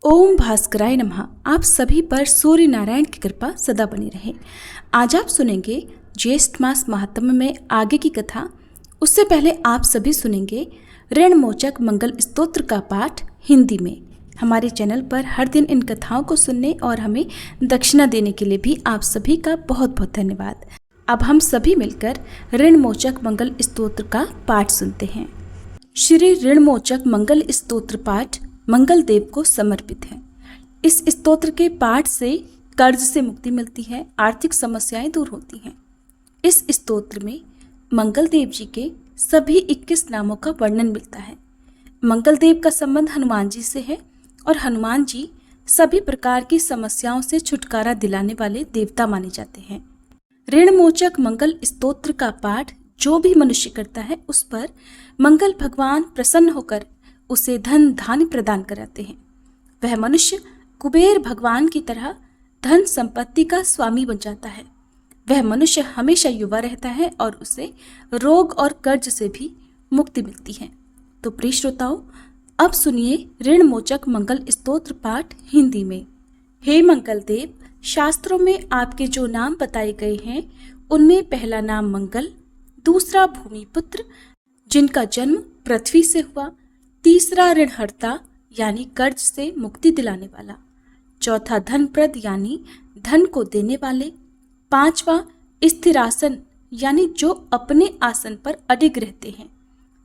ओम भास्कराय नमः। आप सभी पर सूर्य नारायण की कृपा सदा बनी रहे। आज आप सुनेंगे ज्येष्ठ मास महात्म्य में आगे की कथा। उससे पहले आप सभी सुनेंगे ऋण मोचक मंगल स्तोत्र का पाठ हिंदी में। हमारे चैनल पर हर दिन इन कथाओं को सुनने और हमें दक्षिणा देने के लिए भी आप सभी का बहुत बहुत धन्यवाद। अब हम सभी मिलकर ऋण मोचक मंगल स्तोत्र का पाठ सुनते हैं। श्री ऋण मोचक मंगल स्तोत्र पाठ मंगल देव को समर्पित है। इस स्तोत्र के पाठ से कर्ज से मुक्ति मिलती है, आर्थिक समस्याएं दूर होती हैं। इस स्तोत्र में मंगल देव जी के सभी 21 नामों का वर्णन मिलता है। मंगल देव का संबंध हनुमान जी से है और हनुमान जी सभी प्रकार की समस्याओं से छुटकारा दिलाने वाले देवता माने जाते हैं। ऋण मोचक मंगल स्तोत्र का पाठ जो भी मनुष्य करता है उस पर मंगल भगवान प्रसन्न होकर उसे धन धान्य प्रदान कराते हैं। वह मनुष्य कुबेर भगवान की तरह धन संपत्ति का स्वामी बन जाता है। वह मनुष्य हमेशा युवा रहता है और उसे रोग और कर्ज से भी मुक्ति मिलती है। तो प्रिय श्रोताओं, अब सुनिए ऋण मोचक मंगल स्तोत्र पाठ हिंदी में। हे मंगल देव, शास्त्रों में आपके जो नाम बताए गए हैं उनमें पहला नाम मंगल, दूसरा भूमिपुत्र जिनका जन्म पृथ्वी से हुआ, तीसरा ऋणहर्ता यानी कर्ज से मुक्ति दिलाने वाला, चौथा धनप्रद यानी धन को देने वाले, पांचवा स्थिरासन यानी जो अपने आसन पर अडिग रहते हैं,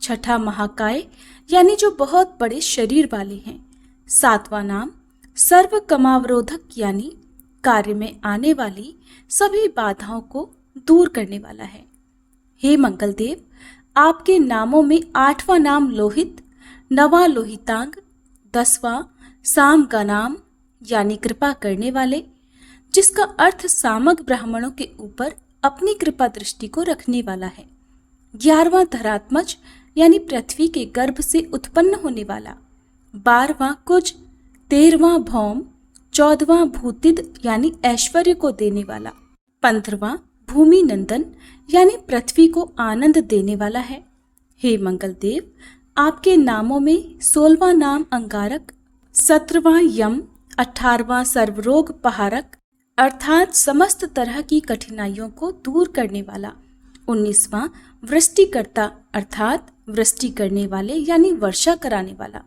छठा महाकाय यानी जो बहुत बड़े शरीर वाले हैं, सातवां नाम सर्व कमावरोधक यानी कार्य में आने वाली सभी बाधाओं को दूर करने वाला है। हे मंगल देव, आपके नामों में 8वां नाम लोहित, 9वां लोहितांग, 10वां साम का नाम यानी कृपा करने वाले, जिसका अर्थ सामग ब्राह्मणों के ऊपर अपनी कृपा दृष्टि को रखने वाला है, 11वां धरात्मज यानी पृथ्वी के गर्भ से उत्पन्न होने वाला, 12वां कुज, 13वां भौम, 14वां भूतिद यानी ऐश्वर्य को देने वाला, 15वां भूमि नंदन यानी पृथ्वी को आनंद देने वाला है। हे मंगल देव, आपके नामों में 16वां नाम अंगारक, 17वां यम, 18वां सर्वरोग पहारक अर्थात समस्त तरह की कठिनाइयों को दूर करने वाला, 19वां वृष्टिकर्ता अर्थात वृष्टि करने वाले यानी वर्षा कराने वाला,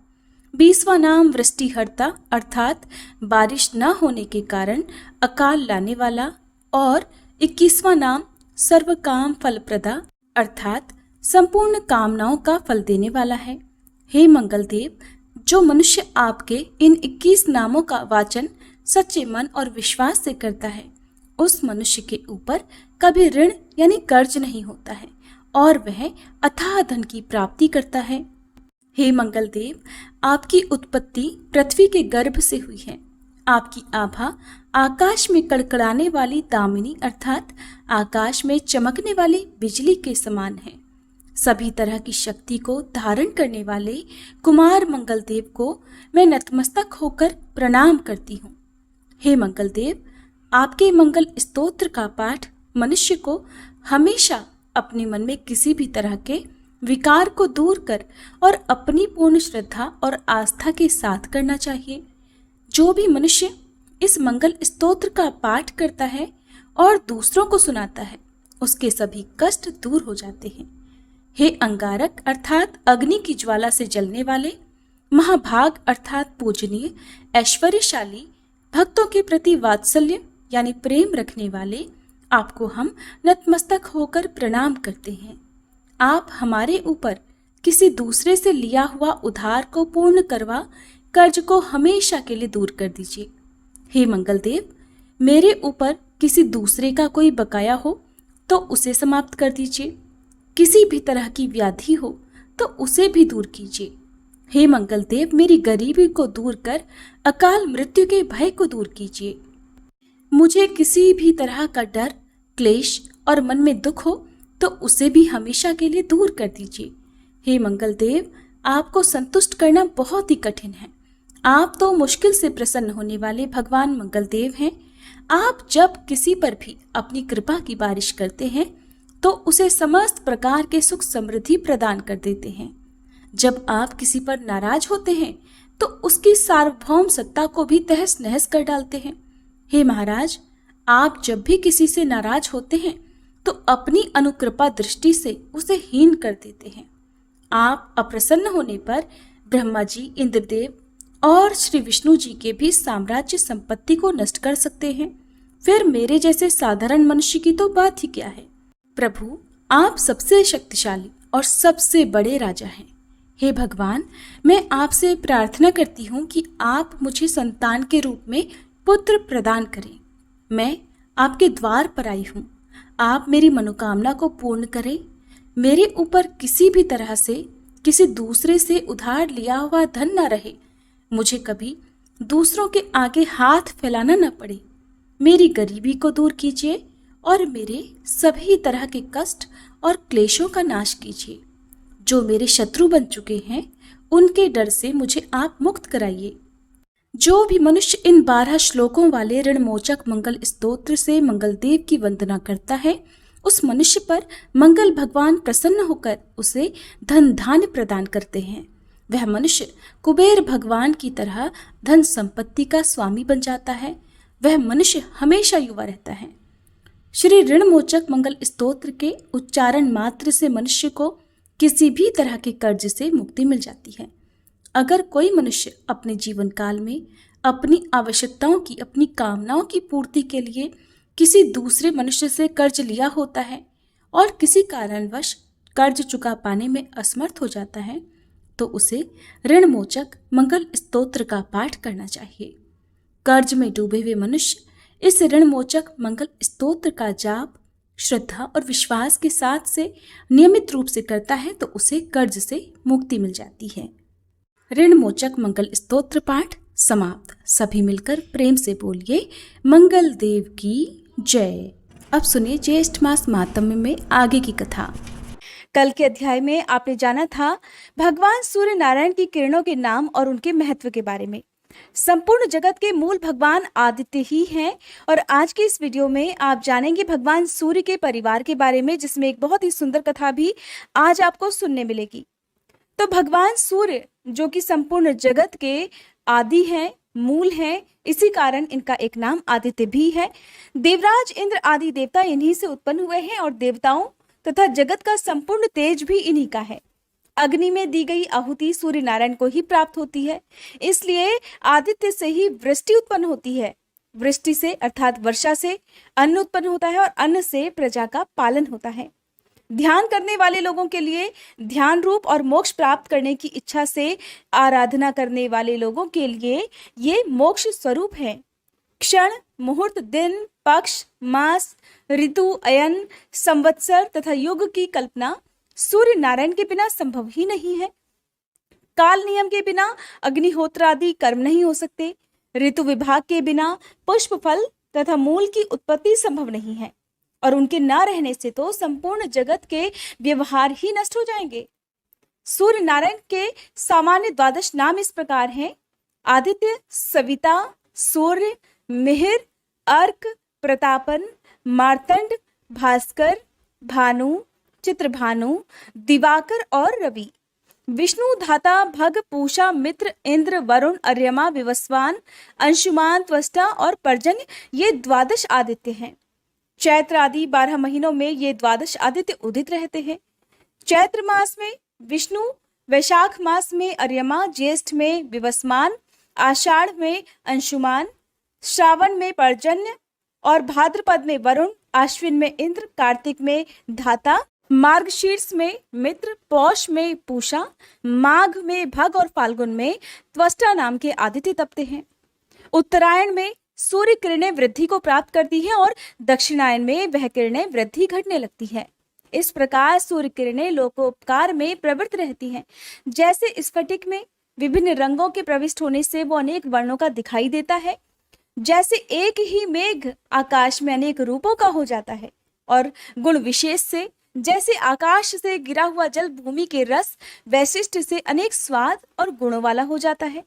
20वां नाम वृष्टिहर्ता अर्थात बारिश न होने के कारण अकाल लाने वाला और 21वां नाम सर्व काम फलप्रदा अर्थात संपूर्ण कामनाओं का फल देने वाला है। हे मंगल देव, जो मनुष्य आपके इन 21 नामों का वाचन सच्चे मन और विश्वास से करता है उस मनुष्य के ऊपर कभी ऋण यानी कर्ज नहीं होता है और वह अथाह धन की प्राप्ति करता है। हे मंगल देव, आपकी उत्पत्ति पृथ्वी के गर्भ से हुई है। आपकी आभा आकाश में कड़कड़ाने वाली दामिनी अर्थात आकाश में चमकने वाली बिजली के समान है। सभी तरह की शक्ति को धारण करने वाले कुमार मंगल देव को मैं नतमस्तक होकर प्रणाम करती हूँ। हे मंगल देव, आपके मंगल स्तोत्र का पाठ मनुष्य को हमेशा अपने मन में किसी भी तरह के विकार को दूर कर और अपनी पूर्ण श्रद्धा और आस्था के साथ करना चाहिए। जो भी मनुष्य इस मंगल स्तोत्र का पाठ करता है और दूसरों को सुनाता है उसके सभी कष्ट दूर हो जाते हैं। हे अंगारक अर्थात अग्नि की ज्वाला से जलने वाले, महाभाग अर्थात पूजनीय, ऐश्वर्यशाली, भक्तों के प्रति वात्सल्य यानी प्रेम रखने वाले, आपको हम नतमस्तक होकर प्रणाम करते हैं। आप हमारे ऊपर किसी दूसरे से लिया हुआ उधार को पूर्ण करवा कर्ज को हमेशा के लिए दूर कर दीजिए। हे मंगल देव, मेरे ऊपर किसी दूसरे का कोई बकाया हो तो उसे समाप्त कर दीजिए। किसी भी तरह की व्याधि हो तो उसे भी दूर कीजिए। हे मंगल देव, मेरी गरीबी को दूर कर अकाल मृत्यु के भय को दूर कीजिए। मुझे किसी भी तरह का डर, क्लेश और मन में दुख हो तो उसे भी हमेशा के लिए दूर कर दीजिए। हे मंगल देव, आपको संतुष्ट करना बहुत ही कठिन है। आप तो मुश्किल से प्रसन्न होने वाले भगवान मंगल देव हैं। आप जब किसी पर भी अपनी कृपा की बारिश करते हैं तो उसे समस्त प्रकार के सुख समृद्धि प्रदान कर देते हैं। जब आप किसी पर नाराज होते हैं तो उसकी सार्वभौम सत्ता को भी तहस नहस कर डालते हैं। हे महाराज, आप जब भी किसी से नाराज होते हैं तो अपनी अनुकृपा दृष्टि से उसे हीन कर देते हैं। आप अप्रसन्न होने पर ब्रह्मा जी, इंद्रदेव और श्री विष्णु जी के भी साम्राज्य संपत्ति को नष्ट कर सकते हैं। फिर मेरे जैसे साधारण मनुष्य की तो बात ही क्या है। प्रभु, आप सबसे शक्तिशाली और सबसे बड़े राजा हैं। हे भगवान, मैं आपसे प्रार्थना करती हूँ कि आप मुझे संतान के रूप में पुत्र प्रदान करें। मैं आपके द्वार पर आई हूँ, आप मेरी मनोकामना को पूर्ण करें। मेरे ऊपर किसी भी तरह से किसी दूसरे से उधार लिया हुआ धन न रहे। मुझे कभी दूसरों के आगे हाथ फैलाना न पड़े। मेरी गरीबी को दूर कीजिए और मेरे सभी तरह के कष्ट और क्लेशों का नाश कीजिए। जो मेरे शत्रु बन चुके हैं, उनके डर से मुझे आप मुक्त कराइए। जो भी मनुष्य इन 12 श्लोकों वाले ऋणमोचक मंगल स्तोत्र से मंगल देव की वंदना करता है, उस मनुष्य पर मंगल भगवान प्रसन्न होकर उसे धन धान्य प्रदान करते हैं। वह मनुष्य कुबेर भगवान की तरह धन संपत्ति का स्वामी बन जाता है। वह मनुष्य हमेशा युवा रहता है। श्री ऋणमोचक मंगल स्तोत्र के उच्चारण मात्र से मनुष्य को किसी भी तरह के कर्ज से मुक्ति मिल जाती है। अगर कोई मनुष्य अपने जीवन काल में अपनी आवश्यकताओं की, अपनी कामनाओं की पूर्ति के लिए किसी दूसरे मनुष्य से कर्ज लिया होता है और किसी कारणवश कर्ज चुका पाने में असमर्थ हो जाता है, तो उसे ऋणमोचक मंगल स्तोत्र का पाठ करना चाहिए। कर्ज में डूबे हुए मनुष्य इस ऋणमोचक मंगल स्तोत्र का जाप श्रद्धा और विश्वास के साथ से नियमित रूप से करता है तो उसे कर्ज से मुक्ति मिल जाती है। ऋणमोचक मंगल स्तोत्र पाठ समाप्त। सभी मिलकर प्रेम से बोलिए मंगल देव की जय। अब सुनिए ज्येष्ठ मास महात्म्य में आगे की कथा। कल के अध्याय में आपने जाना था भगवान सूर्य नारायण की किरणों के नाम और उनके महत्व के बारे में। संपूर्ण जगत के मूल भगवान आदित्य ही हैं और आज के इस वीडियो में आप जानेंगे भगवान सूर्य के परिवार के बारे में, जिसमें एक बहुत ही सुंदर कथा भी आज आपको सुनने मिलेगी। तो भगवान सूर्य जो कि संपूर्ण जगत के आदि हैं, मूल हैं, इसी कारण इनका एक नाम आदित्य भी है। देवराज इंद्र आदि देवता इन्हीं से उत्पन्न हुए हैं और देवताओं तथा जगत का संपूर्ण तेज भी इन्हीं का है। अग्नि में दी गई आहुति सूर्य नारायण को ही प्राप्त होती है, इसलिए आदित्य से ही वृष्टि उत्पन्न होती है। वृष्टि से अर्थात वर्षा से अन्न उत्पन्न होता है और अन्न से प्रजा का पालन होता है। ध्यान करने वाले लोगों के लिए ध्यान रूप और मोक्ष प्राप्त करने की इच्छा से आराधना करने वाले लोगों के लिए ये मोक्ष स्वरूप है। क्षण, मुहूर्त, दिन, पक्ष, मास, ऋतु, अयन, संवत्सर तथा युग की कल्पना सूर्य नारायण के बिना संभव ही नहीं है। काल नियम के बिना अग्निहोत्र आदि कर्म नहीं हो सकते। ऋतु विभाग के बिना पुष्प, फल तथा मूल की उत्पत्ति संभव नहीं है और उनके न रहने से तो संपूर्ण जगत के व्यवहार ही नष्ट हो जाएंगे। सूर्य नारायण के सामान्य 12 नाम इस प्रकार हैं: आदित्य, सविता, सूर्य, मिहिर, अर्क, प्रतापन, मार्तंड, भास्कर, भानु, चित्रभानु, दिवाकर और रवि। विष्णु, धाता, भग, पूषा, मित्र, इंद्र, वरुण, अर्यमा, विवस्वान, अंशुमान, त्वष्टा और पर्जन्य ये 12 आदित्य हैं। चैत्र आदि 12 महीनों में ये 12 आदित्य उदित रहते हैं। चैत्र मास में विष्णु, वैशाख मास में अर्यमा, ज्येष्ठ में विवस्वान, आषाढ़ में अंशुमान, श्रावण में पर्जन्य और भाद्रपद में वरुण, आश्विन में इंद्र, कार्तिक में धाता, मार्गशीर्ष में मित्र, पौष में पूषा, माघ में भग और फाल्गुन में त्वष्टा नाम के आदित्य तपते हैं। उत्तरायण में सूर्य किरणें वृद्धि को प्राप्त करती हैं और दक्षिणायन में वह किरणें वृद्धि घटने लगती है। इस प्रकार सूर्य किरणें लोकोपकार में प्रवृत्त रहती हैं। जैसे स्फटिक में विभिन्न रंगों के प्रविष्ट होने से वो अनेक वर्णों का दिखाई देता है, जैसे एक ही मेघ आकाश में अनेक रूपों का हो जाता है, और गुण विशेष से जैसे आकाश से गिरा हुआ जल भूमि के रस वैशिष्ट से अनेक स्वाद और गुणों वाला हो जाता है।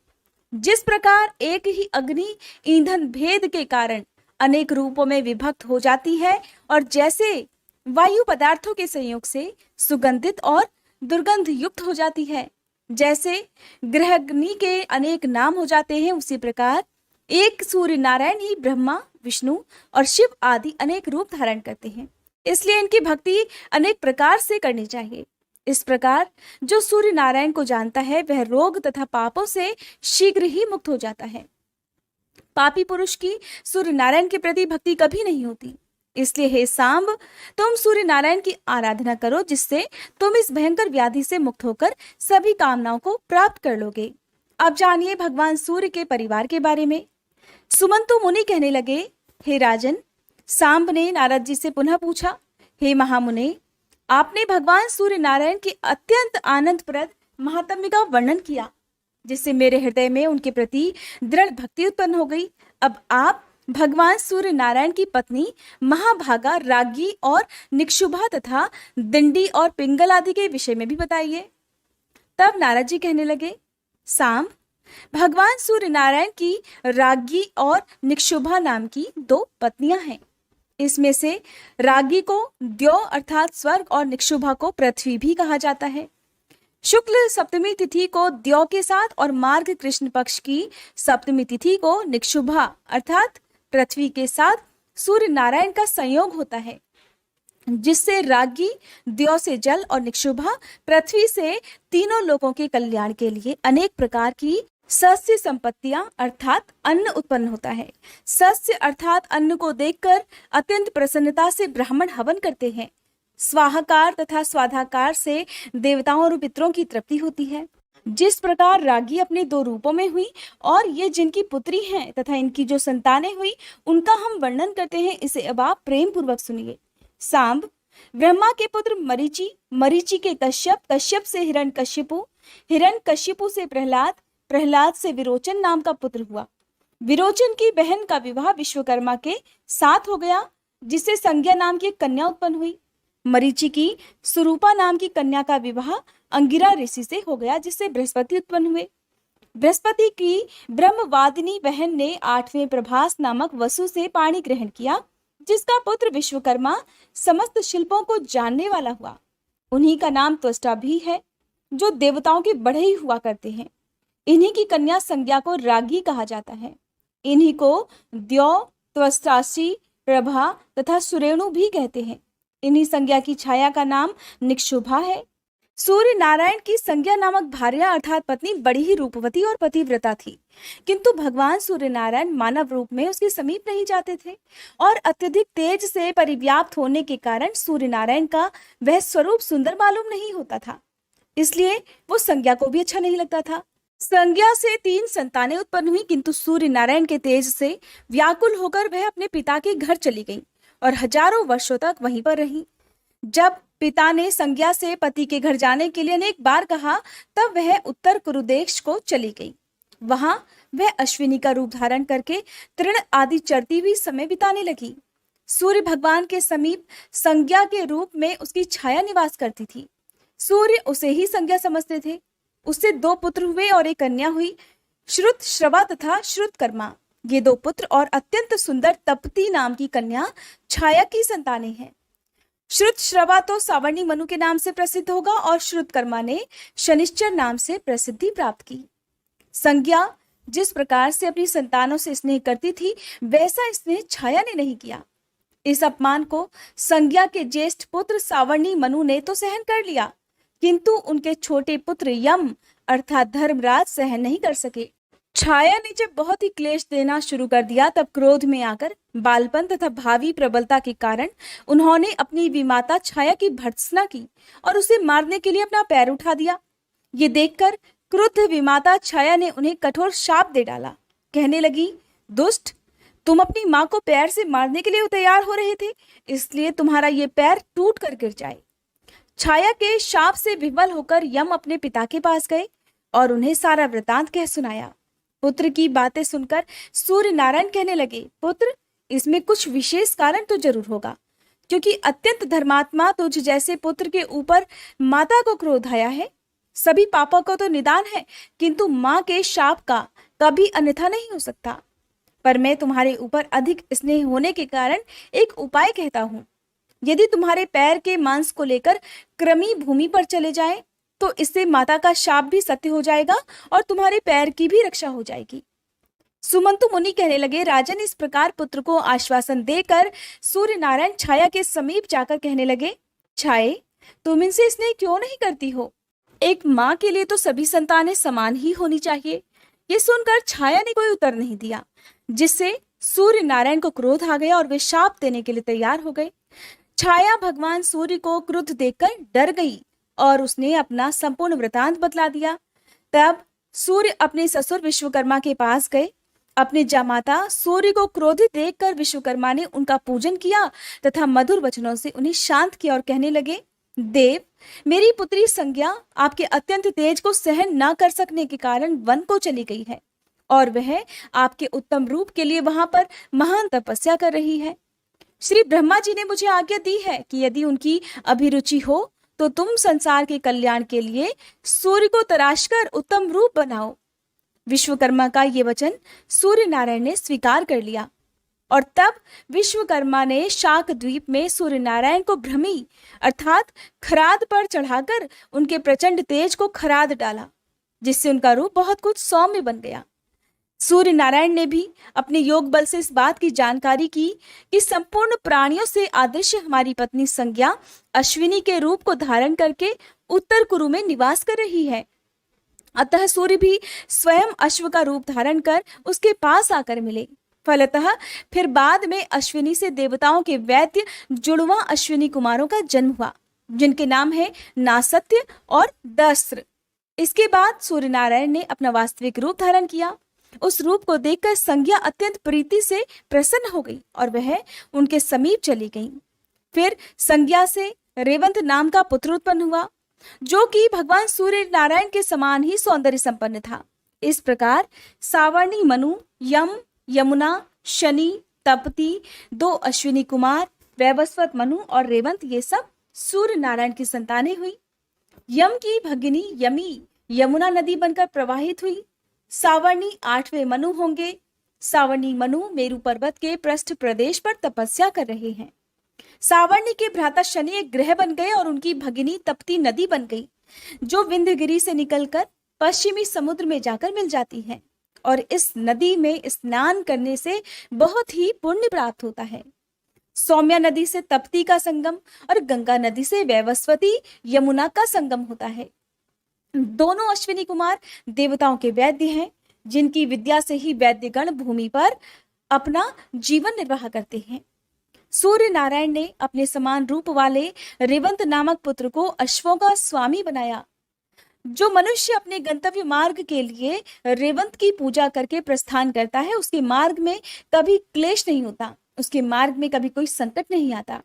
जिस प्रकार एक ही अग्नि ईंधन भेद के कारण अनेक रूपों में विभक्त हो जाती है और जैसे वायु पदार्थों के संयोग से सुगंधित और दुर्गंध युक्त हो जाती है, जैसे ग्रहग्नि के अनेक नाम हो जाते हैं, उसी प्रकार एक सूर्य नारायण ही ब्रह्मा, विष्णु और शिव आदि अनेक रूप धारण करते हैं। इसलिए इनकी भक्ति अनेक प्रकार से करनी चाहिए। इस प्रकार जो सूर्य नारायण को जानता है वह रोग तथा पापों से शीघ्र ही मुक्त हो जाता है। पापी पुरुष की सूर्य नारायण के प्रति भक्ति कभी नहीं होती। इसलिए हे सांब, तुम सूर्य नारायण की आराधना करो, जिससे तुम इस भयंकर व्याधि से मुक्त होकर सभी कामनाओं को प्राप्त कर लोगे। अब जानिए भगवान सूर्य के परिवार के बारे में। सुमंतु मुनि कहने लगे, हे राजन, सांब ने नारद जी से पुनः पूछा, हे महामुने, आपने भगवान सूर्य नारायण की अत्यंत आनंदप्रद महात्म्य का वर्णन किया, जिससे मेरे हृदय में उनके प्रति दृढ़ भक्ति उत्पन्न हो गई। अब आप भगवान सूर्य नारायण की पत्नी महाभागा, रागी और निक्षुभा तथा दिंडी और पिंगल आदि के विषय में भी बताइए। तब नारद जी कहने लगे, सांब, भगवान सूर्य नारायण की रागी और निक्षुभा नाम की 2 पत्नियां हैं। इसमें से रागी को द्यौ अर्थात स्वर्ग और निक्षुभा को पृथ्वी भी कहा जाता है। शुक्ल सप्तमी तिथि को द्यौ के साथ और मार्ग कृष्ण पक्ष की सप्तमी तिथि को निक्षुभा अर्थात पृथ्वी के साथ सूर्य नारायण का संयोग होता है, जिससे रागी द्यौ से जल और निक्षुभा पृथ्वी से तीनों लोगों के कल्याण के लिए अनेक प्रकार की सस्य संपत्तियां अर्थात अन्न उत्पन्न होता है। सस्य अर्थात अन्न को देखकर अत्यंत प्रसन्नता से ब्राह्मण हवन करते हैं। स्वाहाकार तथा स्वाधाकार से देवताओं और पितरों की तृप्ति होती है। जिस प्रकार रागी अपने 2 रूपों में हुई और ये जिनकी पुत्री हैं तथा इनकी जो संतानें हुई उनका हम वर्णन करते हैं, इसे अब आप प्रेम पूर्वक सुनिए। सांब, ब्रह्मा के पुत्र मरीचि, मरीचि के कश्यप, कश्यप से हिरण्यकशिपु, हिरण्यकशिपु से प्रहलाद, प्रहलाद से विरोचन नाम का पुत्र हुआ। विरोचन की बहन का विवाह विश्वकर्मा के साथ हो गया, जिससे संज्ञा नाम की एक कन्या उत्पन्न हुई। मरीचि की सुरूपा नाम की कन्या का विवाह अंगिरा ऋषि से हो गया, जिससे बृहस्पति उत्पन्न हुए। बृहस्पति की ब्रह्मवादिनी बहन ने 8वें प्रभास नामक वसु से पाणी ग्रहण किया, जिसका पुत्र विश्वकर्मा समस्त शिल्पों को जानने वाला हुआ। उन्हीं का नाम त्वष्टा भी है, जो देवताओं के बड़े ही हुआ करते हैं। इन्हीं की कन्या संज्ञा को रागी कहा जाता है। इन्हीं को द्यौ, त्वष्टासी, प्रभा तथा सुरेणु भी कहते हैं। इन्हीं संज्ञा की छाया का नाम निक्षुभा है। सूर्य नारायण की संज्ञा नामक भार्या अर्थात पत्नी बड़ी ही रूपवती और पतिव्रता थी, किंतु भगवान सूर्य नारायण मानव रूप में उसके समीप नहीं जाते थे और अत्यधिक तेज से परिव्याप्त होने के कारण सूर्य नारायण का वह स्वरूप सुंदर मालूम नहीं होता था। इसलिए वो संज्ञा को भी अच्छा नहीं लगता था। संज्ञा से 3 संतानें उत्पन्न हुई, किंतु सूर्य नारायण के तेज से व्याकुल होकर वह अपने पिता के घर चली गई और हजारों वर्षों तक वहीं पर रही। जब पिता ने संज्ञा से पति के घर जाने के लिए अनेक बार कहा, तब वह उत्तर कुरुदेश को चली गई। वहां वह अश्विनी का रूप धारण करके तृण आदि चरती हुई समय बिताने लगी। सूर्य भगवान के समीप संज्ञा के रूप में उसकी छाया निवास करती थी। सूर्य उसे ही संज्ञा समझते थे। उससे 2 पुत्र हुए और एक कन्या हुई, श्रुत श्रवा तथा श्रुतकर्मा। ये 2 पुत्र और अत्यंत सुंदर तपती नाम की कन्या छाया की संतानें हैं। श्रुत श्रवा तो सावर्णी मनु के नाम से प्रसिद्ध होगा और श्रुतकर्मा ने शनिश्चर नाम से प्रसिद्धि प्राप्त की। संज्ञा जिस प्रकार से अपनी संतानों से स्नेह करती थी, वैसा स्नेह छाया ने नहीं किया। इस अपमान को संज्ञा के ज्येष्ठ पुत्र सावर्णी मनु ने तो सहन कर लिया, किंतु उनके छोटे पुत्र यम अर्थात धर्मराज सहन नहीं कर सके। छाया ने जब बहुत ही क्लेश देना शुरू कर दिया, तब क्रोध में आकर बालपन तथा भावी प्रबलता के कारण उन्होंने अपनी विमाता छाया की भर्त्सना की और उसे मारने के लिए अपना पैर उठा दिया। ये देखकर क्रुद्ध विमाता छाया ने उन्हें कठोर शाप दे डाला। कहने लगी, दुष्ट, तुम अपनी माँ को पैर से मारने के लिए तैयार हो रहे थे, इसलिए तुम्हारा ये पैर टूट कर गिर जाए। छाया के शाप से विवल होकर यम अपने पिता के पास गए और उन्हें सारा वृतांत कह सुनाया। पुत्र की बातें सुनकर सूर्य नारायण कहने लगे, पुत्र, इसमें कुछ विशेष कारण तो जरूर होगा, क्योंकि अत्यंत धर्मात्मा तुझ जैसे पुत्र के ऊपर माता को क्रोध आया है। सभी पापों को तो निदान है, किंतु माँ के शाप का कभी अन्यथा नहीं हो सकता। पर मैं तुम्हारे ऊपर अधिक स्नेह होने के कारण एक उपाय कहता हूँ। यदि तुम्हारे पैर के मांस को लेकर कृमि भूमि पर चले जाएं, तो इससे माता का शाप भी सत्य हो जाएगा और तुम्हारे पैर की भी रक्षा हो जाएगी। सुमंतु मुनि कहने लगे, राजन इस प्रकार पुत्र को आश्वासन देकर सूर्य नारायण छाया के समीप जाकर कहने लगे, छाये, तुम इनसे स्नेह क्यों नहीं करती हो? एक माँ के लिए तो सभी संतानें समान ही होनी चाहिए। ये सुनकर छाया ने कोई उत्तर नहीं दिया, जिससे सूर्य नारायण को क्रोध आ गया और वे शाप देने के लिए तैयार हो गए। छाया भगवान सूर्य को क्रुद्ध देखकर डर गई और उसने अपना संपूर्ण वृतांत बतला दिया। तब सूर्य अपने ससुर विश्वकर्मा के पास गए। अपने जामाता सूर्य को क्रोधित देखकर विश्वकर्मा ने उनका पूजन किया तथा मधुर वचनों से उन्हें शांत किया और कहने लगे, देव, मेरी पुत्री संज्ञा आपके अत्यंत तेज को सहन न कर सकने के कारण वन को चली गई है और वह आपके उत्तम रूप के लिए वहां पर महान तपस्या कर रही है। श्री ब्रह्मा जी ने मुझे आज्ञा दी है कि यदि उनकी अभिरुचि हो तो तुम संसार के कल्याण के लिए सूर्य को तराश कर उत्तम रूप बनाओ। विश्वकर्मा का ये वचन सूर्य नारायण ने स्वीकार कर लिया और तब विश्वकर्मा ने शाक द्वीप में सूर्य नारायण को भ्रमी अर्थात खराद पर चढ़ाकर उनके प्रचंड तेज को खराद डाला, जिससे उनका रूप बहुत कुछ सौम्य बन गया। सूर्य नारायण ने भी अपने योग बल से इस बात की जानकारी की कि संपूर्ण प्राणियों से आदर्श हमारी पत्नी संज्ञा अश्विनी के रूप को धारण करके उत्तर कुरु में निवास कर रही है। अतः सूर्य भी स्वयं अश्व का रूप धारण कर उसके पास आकर मिले। फलतः फिर बाद में अश्विनी से देवताओं के वैद्य जुड़वा अश्विनी कुमारों का जन्म हुआ, जिनके नाम है नासत्य और दस्त्र। इसके बाद सूर्य नारायण ने अपना वास्तविक रूप धारण किया। उस रूप को देखकर संज्ञा अत्यंत प्रीति से प्रसन्न हो गई और वह उनके समीप चली गई। फिर संज्ञा से रेवंत नाम का पुत्र उत्पन्न हुआ, जो कि भगवान सूर्य नारायण के समान ही सौंदर्य संपन्न था। इस प्रकार सावर्णी मनु, यम, यमुना, शनि, तपति, 2 अश्विनी कुमार, वैवस्वत मनु और रेवंत, ये सब सूर्य नारायण की संतानें हुई। यम की भगिनी यमी यमुना नदी बनकर प्रवाहित हुई। सावर्णी 8वें मनु होंगे। सावर्णी मनु मेरु पर्वत के पृष्ठ प्रदेश पर तपस्या कर रहे हैं। सावर्णी के भ्राता शनि एक ग्रह बन गए और उनकी भगिनी तपती नदी बन गई, जो विंध्यगिरि से निकलकर पश्चिमी समुद्र में जाकर मिल जाती है और इस नदी में स्नान करने से बहुत ही पुण्य प्राप्त होता है। सौम्या नदी से तपती का संगम और गंगा नदी से वैवस्वती यमुना का संगम होता है। दोनों अश्विनी कुमार देवताओं के वैद्य हैं, जिनकी विद्या से ही वैद्यगण भूमि पर अपना जीवन निर्वाह करते हैं। सूर्य नारायण ने अपने समान रूप वाले रेवंत नामक पुत्र को अश्वों का स्वामी बनाया। जो मनुष्य अपने गंतव्य मार्ग के लिए रेवंत की पूजा करके प्रस्थान करता है, उसके मार्ग में कभी क्लेश नहीं होता, उसके मार्ग में कभी कोई संकट नहीं आता।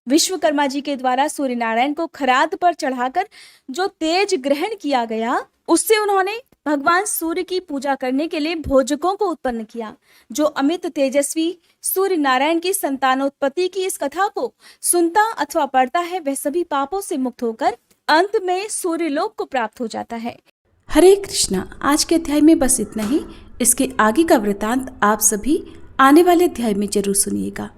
विश्वकर्मा जी के द्वारा सूर्य नारायण को खराद पर चढ़ाकर जो तेज ग्रहण किया गया, उससे उन्होंने भगवान सूर्य की पूजा करने के लिए भोजकों को उत्पन्न किया। जो अमित तेजस्वी सूर्य नारायण की संतानोत्पत्ति की इस कथा को सुनता अथवा पढ़ता है, वह सभी पापों से मुक्त होकर अंत में सूर्य लोक को प्राप्त हो जाता है। हरे कृष्णा। आज के अध्याय में बस इतना ही। इसके आगे का वृतांत आप सभी आने वाले अध्याय में जरूर सुनिएगा।